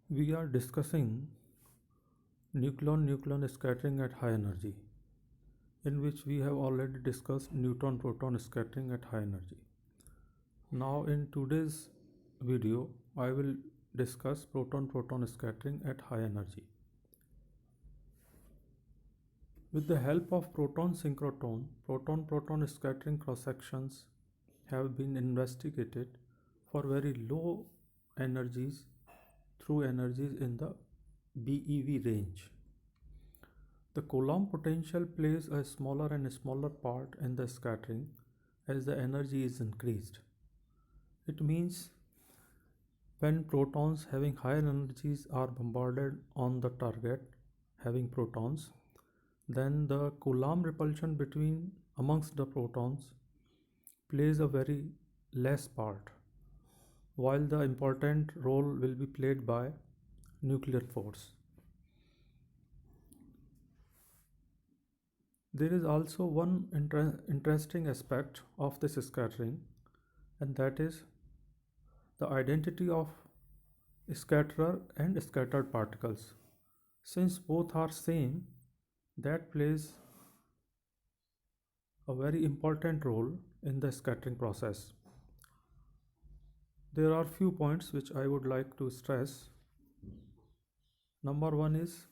We are discussing nucleon scattering at high energy, in which we have already discussed neutron proton scattering at high energy. Now, in today's video, I will discuss proton proton scattering at high energy. With the help of proton synchrotron, proton proton scattering cross sections have been investigated for very low energies through energies in the BeV range. The Coulomb potential plays a smaller and smaller part in the scattering as the energy is increased. It means when protons having higher energies are bombarded on the target having protons, then the Coulomb repulsion between amongst the protons plays a very less part, while the important role will be played by nuclear force. There is also one interesting aspect of this scattering, and that is the identity of scatterer and scattered particles. Since both are same, that plays a very important role in the scattering process. There are few points which I would like to stress. Number one is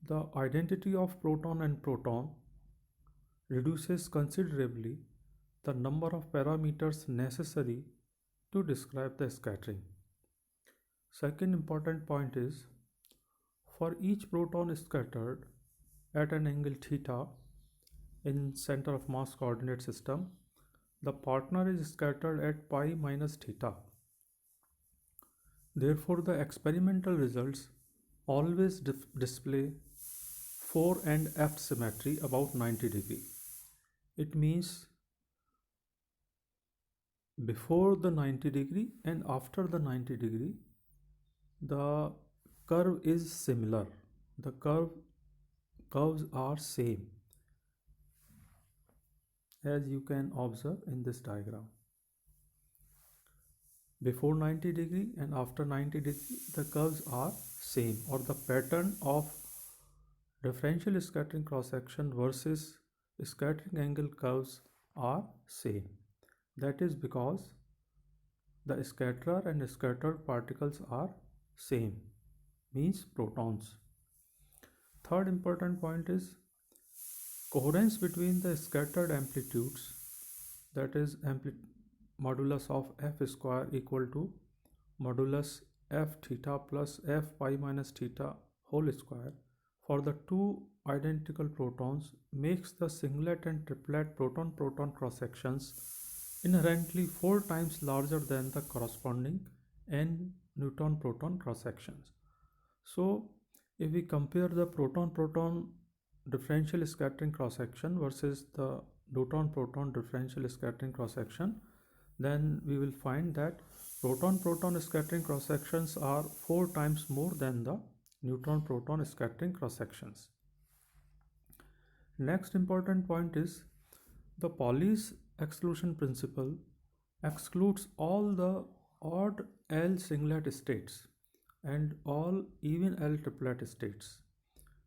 the identity of proton and proton reduces considerably the number of parameters necessary to describe the scattering. Second important point is for each proton scattered at an angle theta in center of mass coordinate system, the partner is scattered at pi minus theta. Therefore, the experimental results always display 4 and F symmetry about 90 degree. It means before the 90 degree and after the 90 degree, the curve is similar. The curves are same, as you can observe in this diagram. Before 90 degree and after 90 degree, the curves are same, or the pattern of differential scattering cross section versus scattering angle curves are same. That is because the scatterer and scattered particles are same, means protons. Third important point is coherence between the scattered amplitudes, that is modulus of f square equal to modulus f theta plus f pi minus theta whole square for the two identical protons makes the singlet and triplet proton-proton cross sections inherently 4 times larger than the corresponding n neutron-proton cross sections. So if we compare the proton-proton differential scattering cross section versus the neutron-proton differential scattering cross section, then we will find that proton-proton scattering cross sections are 4 times more than the neutron-proton scattering cross sections. Next important point is the Pauli's exclusion principle excludes all the odd L singlet states and all even L triplet states.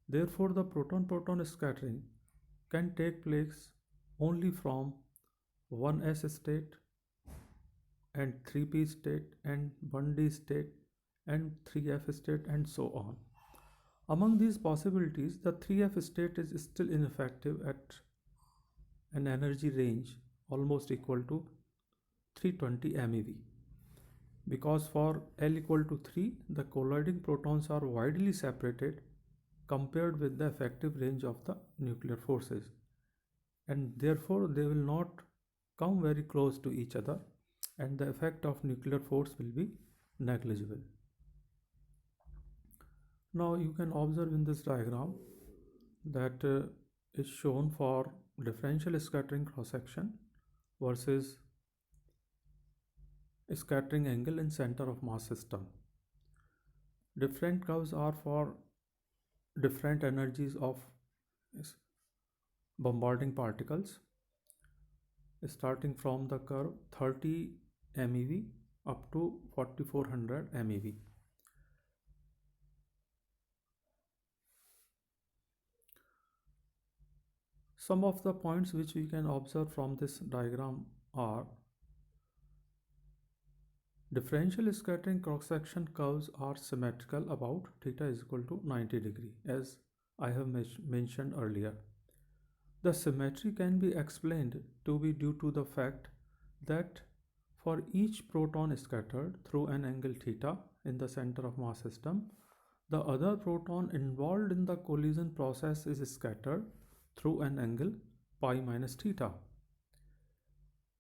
Therefore, the proton-proton scattering can take place only from 1s state and 3p state and 1d state and 3f state and so on. Among these possibilities, the 3f state is still ineffective at an energy range almost equal to 320 MeV, because for L equal to 3, the colliding protons are widely separated compared with the effective range of the nuclear forces, and therefore they will not come very close to each other, and the effect of nuclear force will be negligible. Now you can observe in this diagram that is shown for differential scattering cross section versus scattering angle in center of mass system. Different curves are for different energies of bombarding particles, starting from the curve 30 MeV up to 4400 MeV. Some of the points which we can observe from this diagram are: differential scattering cross-section curves are symmetrical about theta is equal to 90 degree, as I have mentioned earlier. The symmetry can be explained to be due to the fact that for each proton scattered through an angle theta in the center of mass system, the other proton involved in the collision process is scattered through an angle pi minus theta.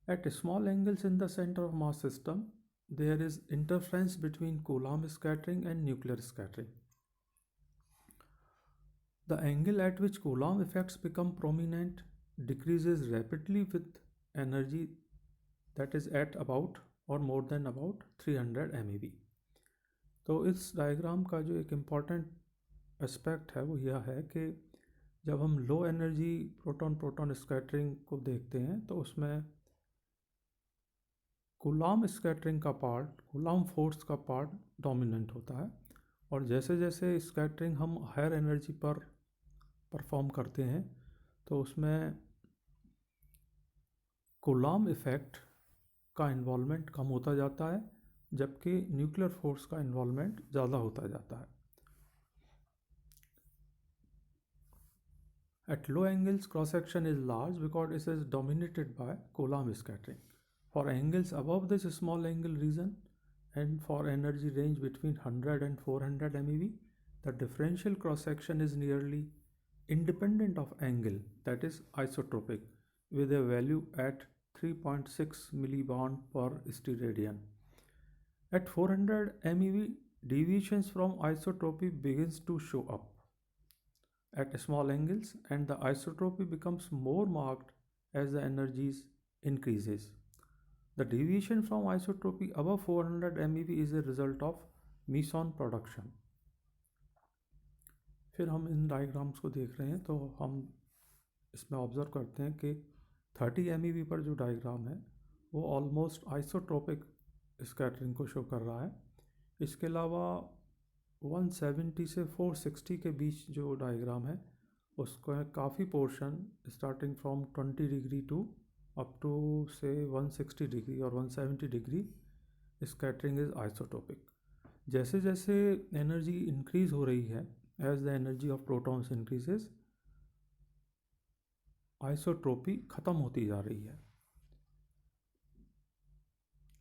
At small angles in the center of mass system, there is interference between Coulomb scattering and nuclear scattering. The angle at which Coulomb effects become prominent decreases rapidly with energy that is at about or more than about 300 MeV. तो इस diagram का जो एक important aspect है वो यह है कि जब हम low energy proton proton scattering को देखते हैं तो उसमें कूलॉम स्कैटरिंग का पार्ट, कूलॉम फोर्स का पार्ट डोमिनेंट होता है, और जैसे जैसे स्कैटरिंग हम हायर एनर्जी पर परफॉर्म करते हैं तो उसमें कूलॉम इफ़ेक्ट का इन्वॉल्वमेंट कम होता जाता है, जबकि न्यूक्लियर फोर्स का इन्वॉल्वमेंट ज़्यादा होता जाता है. At low angles, cross section is large because it is dominated by Coulomb scattering. For angles above this small angle region and for energy range between 100 and 400 MeV, the differential cross section is nearly independent of angle, that is isotropic, with a value at 3.6 millibond per steradian. At 400 MeV, deviations from isotropy begins to show up at small angles, and the isotropy becomes more marked as the energies increases. The deviation from isotropy above 400 MeV is a result of meson production. फिर हम इन diagrams को देख रहे हैं तो हम इसमें observe करते हैं कि 30 MeV पर जो डायग्राम है वो ऑलमोस्ट आइसोट्रोपिक स्कैटरिंग को शो कर रहा है. इसके अलावा 170 से 460 के बीच जो डायग्राम है उसका काफ़ी portion starting from 20 degree to up to से 160 डिग्री और 170 डिग्री स्कैटरिंग इज़ आइसोटोपिक. जैसे जैसे एनर्जी इंक्रीज हो रही है, as the energy of protons increases, isotropy ख़त्म होती जा रही है.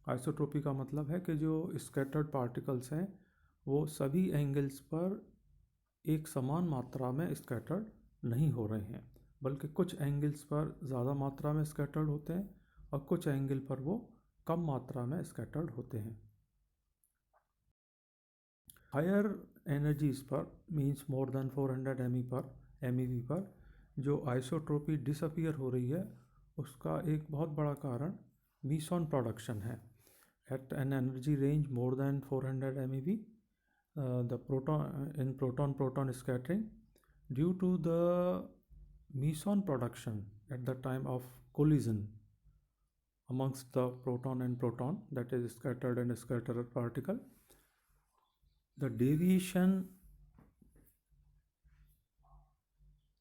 आइसोट्रोपी का मतलब है कि जो स्कैटर्ड पार्टिकल्स हैं वो सभी एंगल्स पर एक समान मात्रा में स्कैटर्ड नहीं हो रहे हैं, बल्कि कुछ एंगल्स पर ज़्यादा मात्रा में स्कैटर्ड होते हैं और कुछ एंगल पर वो कम मात्रा में स्कैटर्ड होते हैं. हायर एनर्जीज पर मींस मोर देन 400 MeV पर जो आइसोट्रोपी डिसअपियर हो रही है उसका एक बहुत बड़ा कारण मीसॉन प्रोडक्शन है. At an energy range more than 400 MeV, the proton scattering, due to the meson production at the time of collision amongst the proton and proton, that is scattered and scattered particle, the deviation,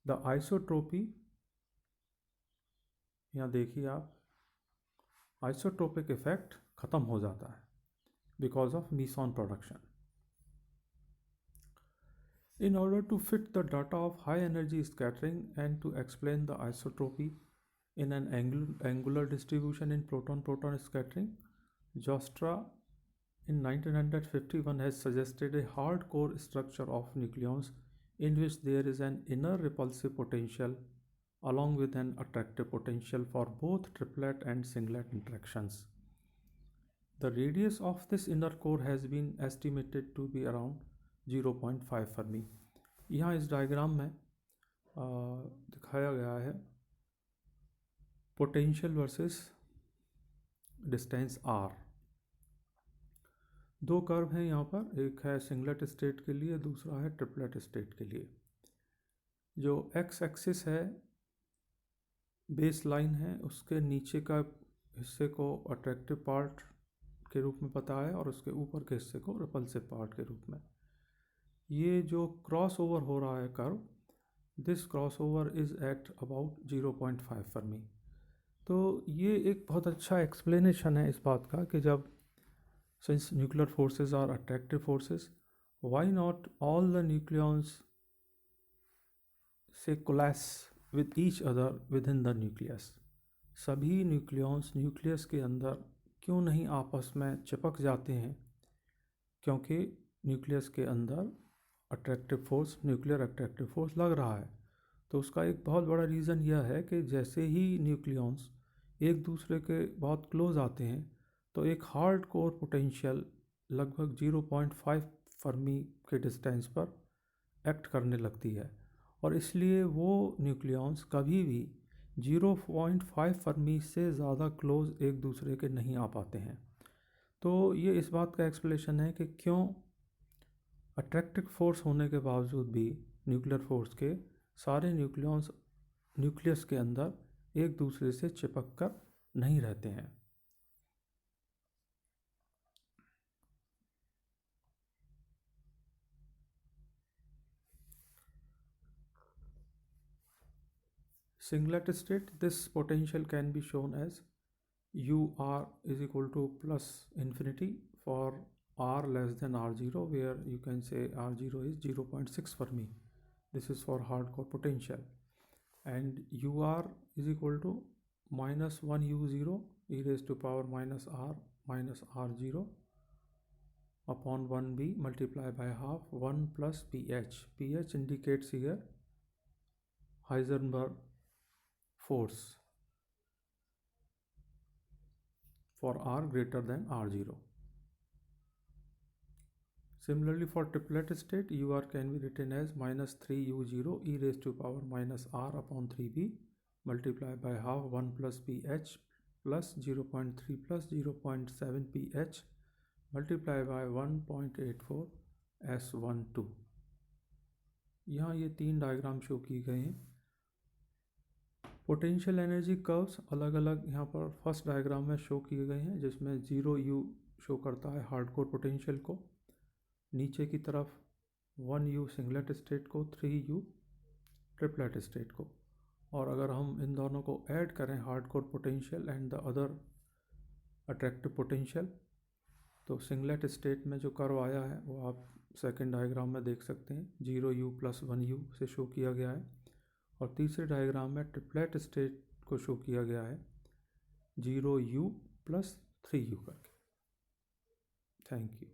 the isotropy, यहाँ देखिए आप, isotropic effect ख़त्म हो जाता है because of meson production. In order to fit the data of high energy scattering and to explain the isotropy in an angular distribution in proton-proton scattering, Joustra in 1951 has suggested a hardcore structure of nucleons in which there is an inner repulsive potential along with an attractive potential for both triplet and singlet interactions. The radius of this inner core has been estimated to be around 0.5 Fermi. यहाँ इस diagram में दिखाया गया है potential versus distance r. दो curve हैं यहाँ पर, एक है सिंगलेट स्टेट के लिए, दूसरा है ट्रिपलेट स्टेट के लिए. जो x एक्सिस है, बेस लाइन है, उसके नीचे का हिस्से को अट्रैक्टिव पार्ट के रूप में बताया है और उसके ऊपर के हिस्से को रिपल्सिव पार्ट के रूप में। ये जो क्रॉस ओवर हो रहा है curve, this cross over is at about 0.5 Fermi. तो ये एक बहुत अच्छा एक्सप्लेनेशन है इस बात का कि जब since nuclear forces are attractive forces, why not all the nucleons say coalesce with each other within the nucleus? सभी न्यूक्लियॉन्स न्यूक्लियस के अंदर क्यों नहीं आपस में चिपक जाते हैं? क्योंकि न्यूक्लियस के अंदर attractive force, nuclear attractive force लग रहा है। तो उसका एक बहुत बड़ा रीज़न यह है कि जैसे ही न्यूक्लियॉन्स एक दूसरे के बहुत क्लोज आते हैं तो एक हार्ड कोर पोटेंशियल लगभग 0.5 फर्मी के डिस्टेंस पर एक्ट करने लगती है, और इसलिए वो न्यूक्लियॉन्स कभी भी 0.5 फर्मी से ज़्यादा क्लोज एक दूसरे के नहीं आ पाते हैं। तो ये इस बात का एक्सप्लेनेशन है कि क्यों अट्रैक्टिव फोर्स होने के बावजूद भी न्यूक्लियर फोर्स के सारे न्यूक्लियॉन्स न्यूक्लियस के अंदर एक दूसरे से चिपक कर नहीं रहते हैं। Singlet state, this potential can be shown as UR is equal to plus infinity for R less than R0, where you can say R0 is 0.6 Fermi. This is for hardcore potential. And UR is equal to minus 1 U0 e raised to power minus R minus R0 upon 1B multiplied by half 1 plus pH. pH indicates here Heisenberg force for R greater than R0. Similarly, for triplet state, UR can be written as minus 3 U0 e raised to power minus R upon 3B multiplied by half 1 plus pH plus 0.3 plus 0.7 pH multiplied by 1.84 S12। यहाँ ये तीन diagram show की गए हैं। Potential energy curves अलग अलग यहाँ पर फर्स्ट डायग्राम में शो किए गए हैं, जिसमें 0U शो करता है हार्डकोर पोटेंशियल को, नीचे की तरफ 1U सिंगलेट स्टेट को, 3U ट्रिपलेट स्टेट को। और अगर हम इन दोनों को ऐड करें, hardcore potential and the other attractive potential, तो सिंगलेट स्टेट में जो कर्व आया है वो आप सेकेंड डायग्राम में देख सकते हैं, 0U प्लस 1U से शो किया गया है। और तीसरे डायग्राम में ट्रिपलेट स्टेट को शो किया गया है 0U प्लस 3U करके। Thank you.